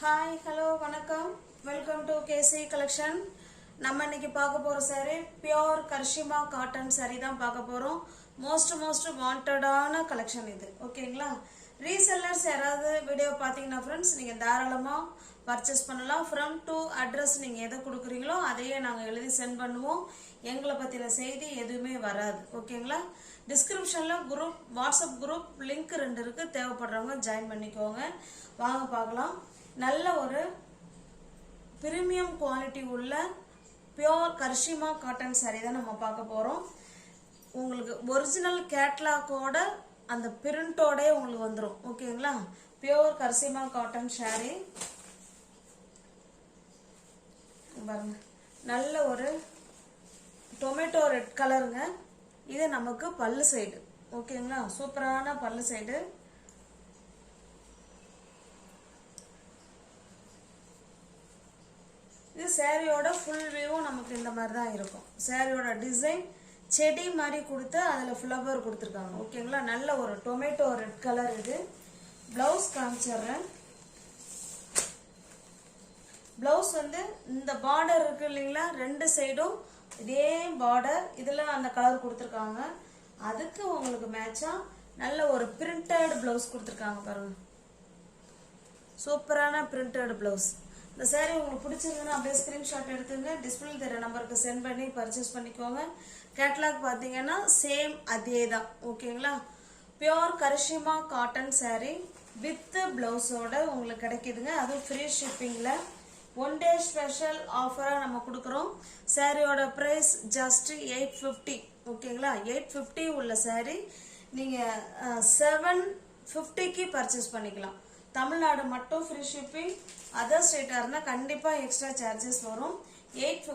Hi hello வணக்கம் welcome to KC collection. நம்ம இன்னைக்கு பார்க்க போற saree pure Karishma cotton saree தான் பார்க்க போறோம். மோஸ்ட் வாண்டடான கலெக்ஷன் இது. ஓகேங்களா? ரீசெல்லர்ஸ் யாராவது வீடியோ பார்த்தீங்கன்னா ஃப்ரெண்ட்ஸ் நீங்க தாராளமா பர்ச்சேஸ் பண்ணலாம். ஃப்ரம் டு அட்ரஸ் நீங்க எதை கொடுக்குறீங்களோ அதையே நாங்க எழுதி சென்ட் பண்ணுவோம். எங்களை பத்தின செய்தி எதுவுமே வராது. ஓகேங்களா? டிஸ்கிரிப்ஷன்ல குரூப் வாட்ஸ்அப் குரூப் லிங்க் 2 இருக்கு. தேவைப்படுறவங்க ஜாயின் பண்ணிக்கோங்க. வாங்க பார்க்கலாம். நல்ல ஒரு பிரீமியம் குவாலிட்டி உள்ள பியோர் கரிஷ்மா காட்டன் saree தான் நம்ம பார்க்க போறோம். உங்களுக்கு ஒரிஜினல் கேட்லாகோட அந்த பிரிண்டோட உங்களுக்கு வந்துடும். ஓகேங்களா? பியோர் கரிஷ்மா காட்டன் saree பாருங்க. நல்ல ஒரு டொமேட்டோ ரெட் கலருங்க. இது நமக்கு பல்லு சைடு. ஓகேங்களா? சூப்பரான பல்லு சைடு. இது சாரியோட ஃபுல் வியூ நமக்கு இந்த மாதிரி தான் இருக்கும். சாரியோட டிசைன் செடி மாதிரி கொடுத்து அதில் ஃப்ளவர் கொடுத்துருக்காங்க. ஓகேங்களா? நல்ல ஒரு டொமேட்டோ ரெட் கலர். இது பிளவுஸ் காமிச்சிடுறேன். பிளவுஸ் வந்து இந்த பார்டர் இருக்கு இல்லைங்களா, 2 சைடும் இதே பார்டர், இதில் அந்த கலர் கொடுத்துருக்காங்க. அதுக்கு உங்களுக்கு மேட்சா நல்ல ஒரு பிரிண்டட் பிளவுஸ் கொடுத்துருக்காங்க பாருங்க. சூப்பரான பிரிண்டட் பிளவுஸ். இந்த saree உங்களுக்கு பிடிச்சிருந்ததுன்னா அப்படியே ஸ்கிரீன்ஷாட் எடுத்துங்க. டிஸ்பிளே தெரிய நம்பருக்கு சென்ட் பண்ணி பர்ச்சேஸ் பண்ணிக்கோங்க. கேட்லாக் பார்த்தீங்கன்னா சேம் அதே தான். ஓகேங்களா? Pure Karishma cotton saree with பிளவுஸோட உங்களுக்கு கிடைக்குதுங்க. அதுவும் ஃப்ரீ ஷிப்பிங்ல 1 டே ஸ்பெஷல் ஆஃபராக நம்ம கொடுக்குறோம். சாரியோட ப்ரைஸ் ஜஸ்ட் 850. ஓகேங்களா? 850 உள்ள saree நீங்கள் 750க்கு பர்ச்சேஸ் பண்ணிக்கலாம். தமிழ்நாடு மட்டும் ஃப்ரீ ஷிப்பிங். அதர் ஸ்டேட்டாக இருந்தால் கண்டிப்பாக எக்ஸ்ட்ரா சார்ஜஸ் வரும்.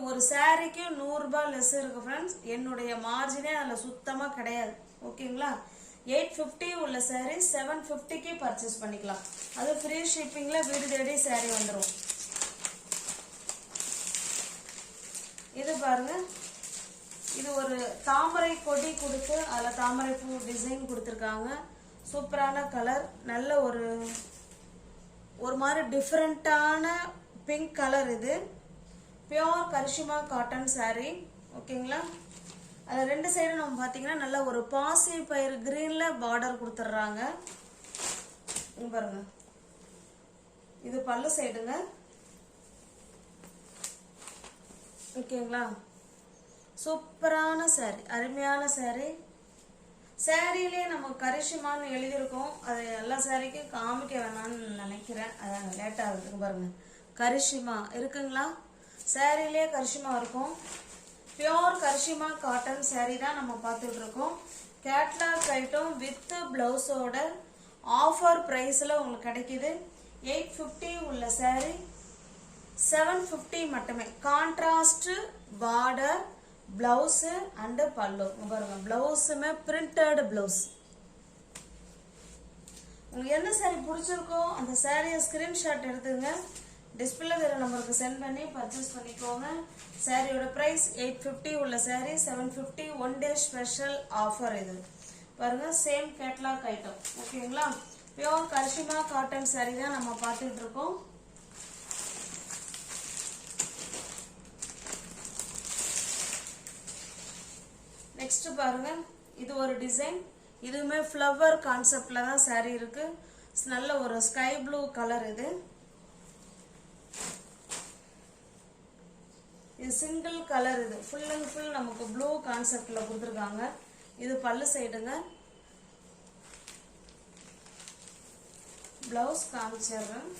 ஒரு சாரிக்கு 100 ரூபாய் லெஸ் இருக்கு ஃப்ரெண்ட்ஸ். என்னுடைய மார்ஜினே அதில் சுத்தமாக கிடையாது. ஓகேங்களா? 850 உள்ள saree 750க்கு பர்ச்சேஸ் பண்ணிக்கலாம். அது ஃப்ரீ ஷிப்பிங்கில் வீடு தேடி saree வந்துடும். இது பாருங்க. இது ஒரு தாமரை கொடி கொடுத்து அதில் தாமரை பூ டிசைன் கொடுத்துருக்காங்க. சூப்பரான கலர். நல்ல ஒரு மாதிரி டிஃப்ரெண்டான பிங்க் கலர். இது பியோர் கரிஷ்மா காட்டன் saree. ஓகேங்களா? அதில் 2 சைடும் நம்ம பார்த்தீங்கன்னா நல்ல ஒரு பாசி பயிர் கிரீன்ல பார்டர் கொடுத்துட்றாங்க. பாருங்க. இது பல்லு சைடுங்க. ஓகேங்களா? சூப்பரான saree, அருமையான saree. சாரியிலே நம்ம கரிஷ்மான்னு எழுதியிருக்கோம். அது எல்லா சாரிக்கும் காமிக்க வேணாம்னு நினைக்கிறேன். அதான் லேட் ஆகுதுங்க பாருங்க. கரிஷ்மா இருக்குங்களா? சாரியிலே கரிஷ்மா இருக்கும். பியோர் கரிஷ்மா காட்டன் saree தான் நம்ம பார்த்துட்டு இருக்கோம். கேட்லாக் ஐட்டம் வித் பிளவுஸோட ஆஃபர் ப்ரைஸில் உங்களுக்கு கிடைக்குது. 850 உள்ள saree 750 மட்டுமே. கான்ட்ராஸ்ட் பார்டர் பிளவுஸ் அண்ட் பல்லு பாருங்க. பிளவுஸுமே பிரிண்டட் பிளவுஸ். உங்களுக்கு என்ன saree பிடிச்சிருக்கோ அந்த சாரியை ஸ்கிரீன்ஷாட் எடுத்துங்க. டிஸ்பிளே வேற நம்பருக்கு சென்ட் பண்ணி பர்ச்சேஸ் பண்ணிக்கோங்க. சாரியோட பிரைஸ் 850 உள்ள saree 750 1 டே ஸ்பெஷல் ஆஃபர். இது பாருங்க. Same catalogue item. ஓகேங்களா? பியோர் கரிஷ்மா காட்டன் saree தான் நம்ம பார்த்துட்டு இருக்கோம். நெக்ஸ்ட் பாருங்க. இது ஒரு டிசைன். இதுவுமே ஃப்ளவர் கான்செப்ட்ல தான் saree இருக்கு. நல்ல ஒரு ஸ்கை ப்ளூ கலர். இது சிங்கிள் கலர். இது ஃபுல் அண்ட் ஃபுல் நமக்கு ப்ளூ கான்செப்ட்ல கொடுத்துருக்காங்க. இது பல்லு சைடுங்க. பிளவுஸ் காமிச்சிடுறேன்.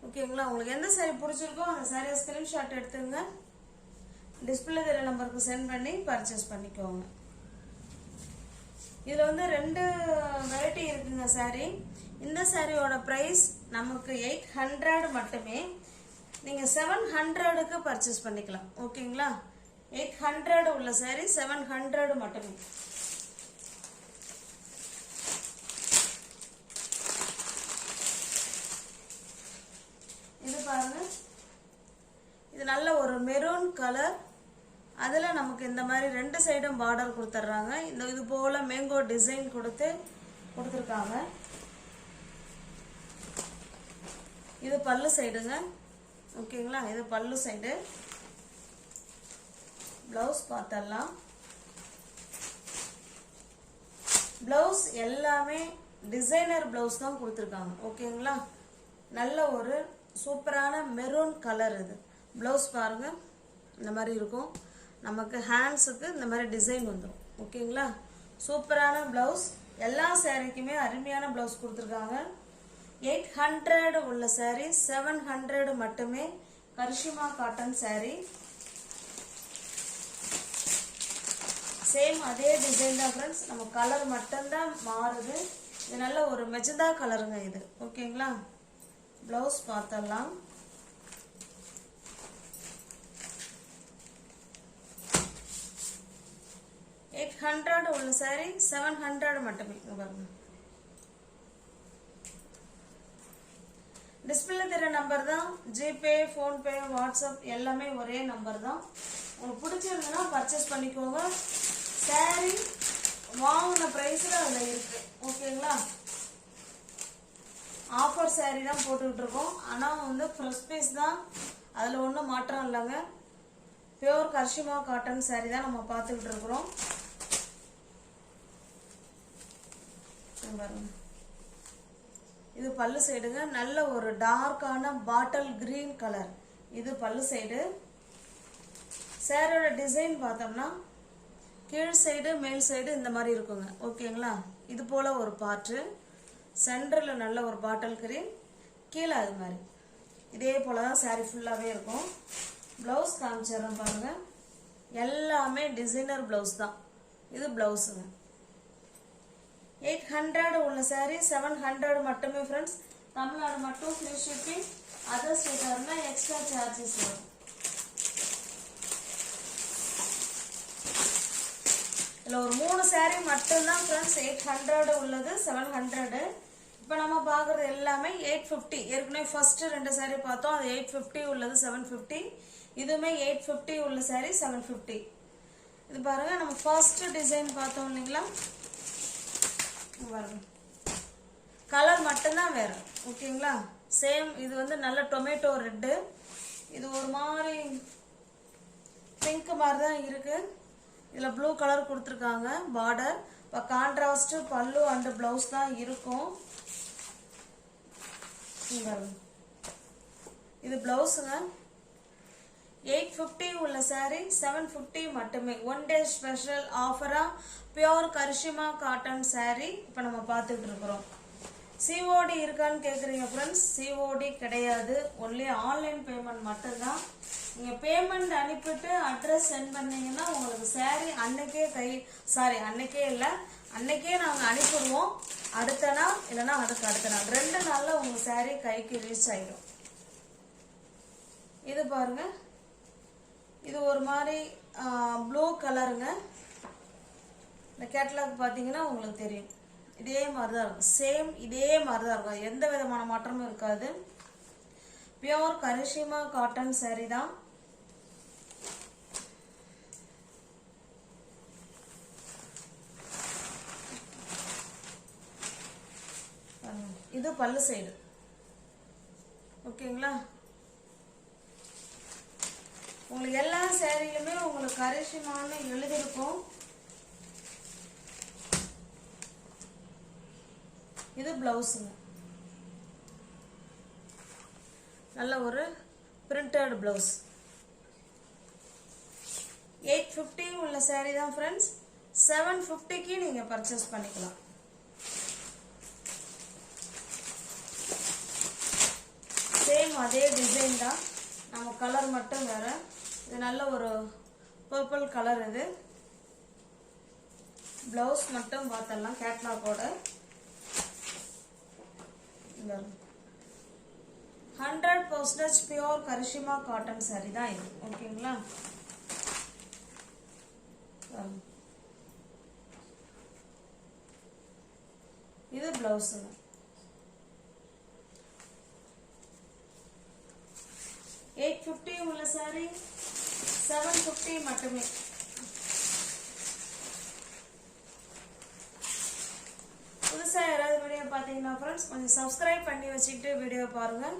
ஓகேங்களா? உங்களுக்கு எந்த saree பிடிச்சிருக்கோ அந்த சாரியை ஸ்கிரீன்ஷாட் எடுத்துங்க. டிஸ்பிளே தெரிய நம்பருக்கு சென்ட் பண்ணி பர்ச்சேஸ் பண்ணிக்கோங்க. இதில் வந்து 2 வெரைட்டி இருக்குங்க saree. இந்த சாரியோட ப்ரைஸ் நமக்கு 800 மட்டுமே. நீங்கள் 700க்கு பர்ச்சேஸ் பண்ணிக்கலாம். ஓகேங்களா? 800 உள்ள saree 700 மட்டுமே. இது பாருங்க. இது நல்ல ஒரு மெரூன் கலர். அதில் நமக்கு இந்த மாதிரி 2 சைடும் பார்டர் கொடுத்துட்றாங்க. இது போல மேங்கோ டிசைன் கொடுத்து கொடுத்துருக்காங்க. இது பல்லு சைடுங்க. ஓகேங்களா, இது பல்லு சைடு. பிளவுஸ் பார்த்தலாம். பிளவுஸ் எல்லாமே டிசைனர் பிளவுஸ் தான் கொடுத்துருக்காங்க. ஓகேங்களா, நல்ல ஒரு சூப்பரான மெரூன் கலர். இது பிளவுஸ் பாருங்க, இந்த மாதிரி இருக்கும். நமக்கு ஹேண்ட்ஸுக்கு இந்த மாதிரி டிசைன் வந்துடும். ஓகேங்களா, சூப்பரான பிளவுஸ். எல்லா சாரிக்குமே அருமையான பிளவுஸ் கொடுத்துருக்காங்க. 800 உள்ள சாரி 700 மட்டுமே. கரிஷ்மா காட்டன் சாரி. சேம் அதே டிசைன் தான் ஃப்ரெண்ட்ஸ். நம்ம கலர் மட்டும்தான் மாறுது. இது நல்ல ஒரு மெஜந்தா கலருங்க இது. ஓகேங்களா, பிளவுஸ் பார்த்தலாம். $800 உள்ள சாரி 700 மட்டுமே. பாருங்க, டிஸ்பிளே தெரிய நம்பர் தான். ஜிபே, ஃபோன்பே, வாட்ஸ்அப் எல்லாமே ஒரே நம்பர் தான். உங்களுக்கு பிடிச்சிருந்ததுன்னா பர்ச்சேஸ் பண்ணிக்கோங்க. சாரி வாங்கின ப்ரைஸில் அதில் இருக்கு. ஓகேங்களா, ஆஃபர் சாரி தான் போட்டுக்கிட்டு இருக்கோம். ஆனால் வந்து ஃப்ரெஷ் பீஸ் தான், அதில் ஒன்றும் மாற்றம் இல்லைங்க. பியூர் கரிஷ்மா காட்டன் சாரி தான் நம்ம பார்த்துக்கிட்டு இருக்கிறோம். பாருங்க, இது பல்லு சைடுங்க. நல்ல ஒரு டார்க்கான பாட்டில் கிரீன் கலர். இது பல்லு சைடு. சேரோட டிசைன் பார்த்தோம்னா கீழ் சைடு மேல் சைடு இந்த மாதிரி இருக்குங்க. ஓகேங்களா, இது போல ஒரு பாட்டு. சென்டரில் நல்ல ஒரு பாட்டில் கிரீன், கீழே அது மாதிரி இதே போல தான் சாரி ஃபுல்லாகவே இருக்கும். ப்ளவுஸ் காமிச்சிடறேன் பாருங்க. எல்லாமே டிசைனர் ப்ளவுஸ் தான். இது ப்ளவுஸுங்க. 800 உள்ள சாரி 700 மட்டுமே ஃப்ரெண்ட்ஸ். தமிழ்நாடு மட்டும் ஃப்ரீ ஷிப்பிங். அதர் ஸ்டேட்டாக இருந்தால் எக்ஸ்ட்ரா சார்ஜஸ் வரும். இதில் ஒரு 3 சாரி மட்டும்தான் ஃப்ரெண்ட்ஸ் 800 உள்ளது, 700. இப்போ நம்ம பார்க்குறது எல்லாமே 850. ஏற்கனவே ஃபர்ஸ்ட் 2 சாரி பார்த்தோம், அது 850 உள்ளது 750. இதுவுமே 850 உள்ள சாரி 750. இது பாருங்க, நம்ம ஃபர்ஸ்ட் டிசைன் பார்த்தோம் இல்லைங்களா, பாருங்க கலர் மட்டும்தான் வேற. ஓகேங்களா, சேம். இது வந்து நல்ல டொமேட்டோ ரெட்டு. இது ஒரு மாதிரி பிங்க் மாதிரி தான் இருக்கு. இதில் ப்ளூ கலர் கொடுத்துருக்காங்க பார்டர். இப்போ கான்ட்ராஸ்ட் பல்லு அண்ட் பிளவுஸ் தான் இருக்கும். இது பிளவுஸுங்க. 850 உள்ள சாரி 750 மட்டுமே. 1 டே ஸ்பெஷல் ஆஃபரா பியூர் கரிஷ்மா காட்டன் சாரி இப்போ நம்ம பார்த்துட்டு இருக்கிறோம். சிஓடி இருக்கான்னு கேட்குறீங்க ஃப்ரெண்ட்ஸ். சிஓடி கிடையாது, ஒன்லி ஆன்லைன் பேமெண்ட் மட்டும்தான். நீங்கள் பேமெண்ட் அனுப்பிட்டு அட்ரஸ் சென்ட் பண்ணீங்கன்னா உங்களுக்கு சாரி அன்னைக்கே இல்லை, அன்னைக்கே நாங்கள் அனுப்பிடுவோம். அடுத்த நாள் இல்லைன்னா அதுக்கு அடுத்த நாள் 2 நாளில் உங்கள் சாரி கைக்கு ரீச் ஆகிடும். இது பாருங்க, இது ஒரு மாதிரி ப்ளூ கலருங்க. இந்த கேட்டலாக் பார்த்தீங்கன்னா உங்களுக்கு தெரியும். இதே மாதிரி தான் இருக்கும். சேம் இதே மாதிரி தான் இருக்கும். எந்த விதமான மாற்றமும் இருக்காது. பியூர் கரிஷ்மா காட்டன் சாரி தான். இது பல்லு சைடு. ஓகேங்களா, உங்களுக்கு எல்லா சாரியிலுமே உங்களுக்கு கரிஷ்மான்னு எழுதியிருக்கும். இது பிளவுஸுங்க. நல்ல ஒரு பிரிண்டட் பிளவுஸ். 850 உள்ள சாரி தான் ஃப்ரெண்ட்ஸ். 750க்கு நீங்க பர்ச்சேஸ் பண்ணிக்கலாம். சேம் அதே டிசைன் தான், நம்ம கலர் மட்டும் வேற. இது நல்ல ஒரு பர்பிள் கலர். இது பிளவுஸ் மட்டும் பார்த்தலாம் கேட்லாகோட. 100% பியூர் கரிஷ்மா காட்டன் சாரி தான் இது. ஓகேங்களா, இது பிளவுஸ். 850 உள்ள சாரி 750 மட்டுமே. புதுசா புதுசாக யாராவது வீடியோ பார்த்தீங்கன்னா ஃப்ரெண்ட்ஸ் கொஞ்சம் சப்ஸ்கிரைப் பண்ணி வச்சுக்கிட்டு வீடியோ பாருங்கள்.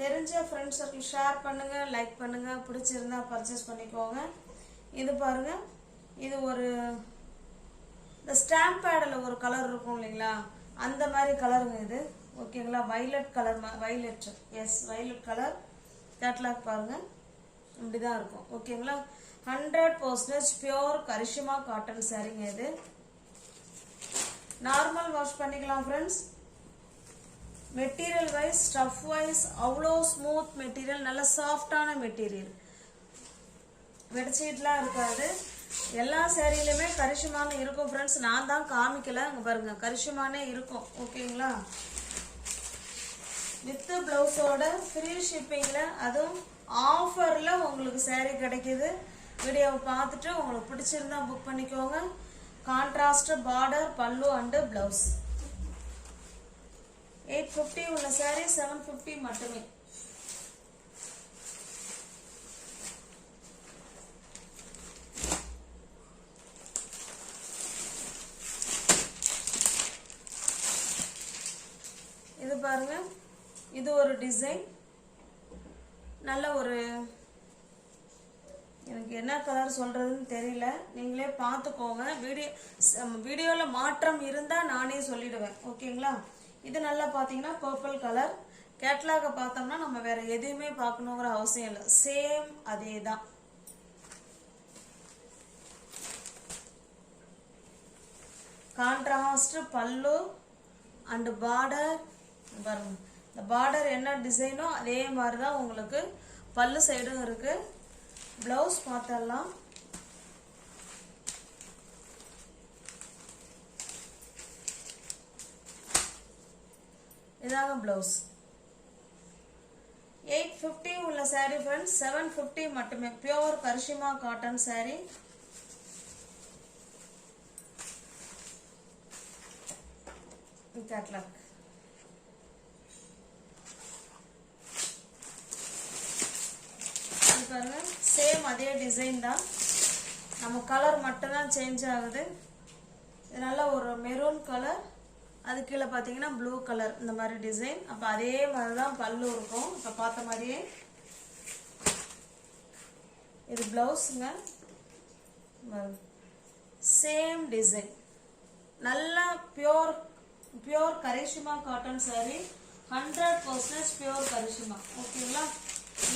தெரிஞ்ச ஃப்ரெண்ட்ஸ் சர்க்கிள் ஷேர் பண்ணுங்கள், லைக் பண்ணுங்கள், பிடிச்சிருந்தா பர்ச்சேஸ் பண்ணிக்கோங்க. இது பாருங்கள், இது ஒரு இந்த ஸ்டாம்ப் பேடில் ஒரு கலர் இருக்கும் இல்லைங்களா, அந்த மாதிரி கலருங்க இது. ஓகேங்களா, violet colour, violet, yes violet colour. Catalogue பாருங்கள், இப்படி தான் இருக்கும். ஓகேங்களா, 100% பியோர் கரிஷ்மா காட்டன் சாரீங்க இது. நார்மல் வாஷ் பண்ணிக்கலாம் friends. Material wise, stuff wise அவ்வளோ ஸ்மூத் மெட்டீரியல், நல்ல சாஃப்டான மெட்டீரியல், பெட்ஷீட்லாம் இருக்காது. எல்லா சேரீலையுமே கரிஷ்மானே இருக்கும் ஃப்ரெண்ட்ஸ். நான் தான் காமிக்கல, அங்கே பாருங்க கரிஷ்மானே இருக்கும். ஓகேங்களா, வித் பிளவுஸோட ஃப்ரீ ஷிப்பிங்கில், அதுவும் ஆஃபரில் உங்களுக்கு சேரீ கிடைக்கிது. வீடியோவை பார்த்துட்டு உங்களுக்கு பிடிச்சிருந்தா புக் பண்ணிக்கோங்க. கான்ட்ராஸ்ட் பார்டர், பல்லு அண்டு பிளவுஸ். 850 உள்ள சாரீ 750 மட்டுமே. இது பாருங்க, இது ஒரு டிசைன், நல்ல ஒரு, எனக்கு என்ன கலர் சொல்றதுன்னு தெரியல, நீங்களே பார்த்துக்கோங்க. வீடியோவில் மாற்றம் இருந்தால் நானே சொல்லிடுவேன். ஓகேங்களா, இது நல்லா பார்த்தீங்கன்னா பர்பிள் கலர். கேட்லாக பார்த்தோம்னா நம்ம வேற எதுவுமே பார்க்கணுங்கிற அவசியம் இல்லை, சேம் அதே தான். கான்ட்ராஸ்ட் பல்லு அண்ட் பார்டர் பாருங்க. இந்த பார்டர் என்ன டிசைனோ அதே மாதிரி தான் உங்களுக்கு பல்லு சைடும் இருக்கு. பிளவுஸ் பார்த்தலாம். இதாங்க பிளவுஸ். 850 உள்ள சாரி ஃப்ரெண்ட்ஸ் 750 மட்டுமே. Pure Karishma cotton sari. Catalogue. பாருங்க, சேம் அதே டிசைன் தான், நம்ம கலர் மட்டும் தான் சேஞ்ச் ஆகுது. இது நல்ல ஒரு மெரூன் கலர், அது கீழே பார்த்தீங்கன்னா ப்ளூ கலர், இந்த மாதிரி டிசைன். அப்போ அதே மாதிரி தான் பல்லு இருக்கும், இப்போ பார்த்த மாதிரியே. இது பிளவுஸுங்க, சேம் டிசைன். நல்லா pure Karishma cotton sari, 100% pure Karishma. ஓகேங்களா,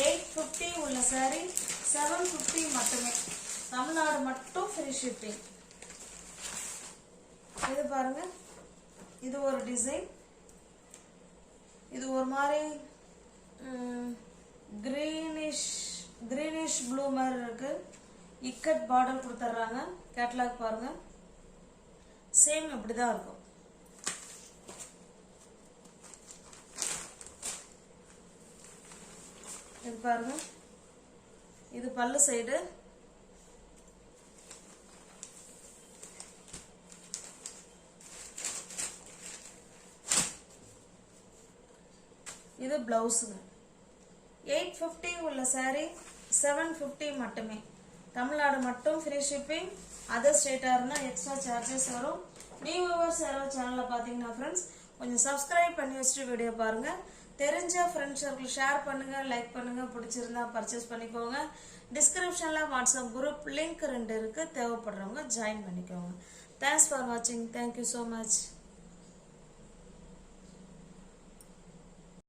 850 உள்ள சாரி 750 மட்டுமே. தமிழ்நாடு மட்டும் ஃப்ரீ ஷிப்பிங். இது பாருங்க, இது ஒரு டிசைன். இது ஒரு மாதிரி கிரீனிஷ் ப்ளூ மாதிரி இருக்கு. இக்கட் பார்டர் கொடுத்துட்றாங்க. கேட்லாக் பாருங்க, சேம் இப்படிதான் இருக்கும். இது பாருங்க, இது பல்லு சைடு. இது பிளவுஸுங்க. 850 உள்ள சாரி 750 மட்டுமே. தமிழ்நாடு மட்டும் ஃப்ரீ ஷிப்பிங். அதர் ஸ்டேட்டாக இருந்தால் எக்ஸ்ட்ரா சார்ஜஸ் வரும். நியூ வியூவர்ஸ் யாராவது சேனலில் பார்த்தீங்கன்னா ஃப்ரெண்ட்ஸ் கொஞ்சம் சப்ஸ்கிரைப் பண்ணி வச்சுட்டு வீடியோ பாருங்கள். தெரிஞ்ச ஃப்ரெண்ட்ஸ் சர்க்கிள் ஷேர் பண்ணுங்கள், லைக் பண்ணுங்கள், பிடிச்சிருந்தா பர்ச்சேஸ் பண்ணிக்கோங்க. டிஸ்கிரிப்ஷனில் வாட்ஸ்அப் குரூப் லிங்க் 2 இருக்குது, தேவைப்படுறவங்க ஜாயின் பண்ணிக்கோங்க. தேங்க்ஸ் ஃபார் வாட்சிங். Thank you so much.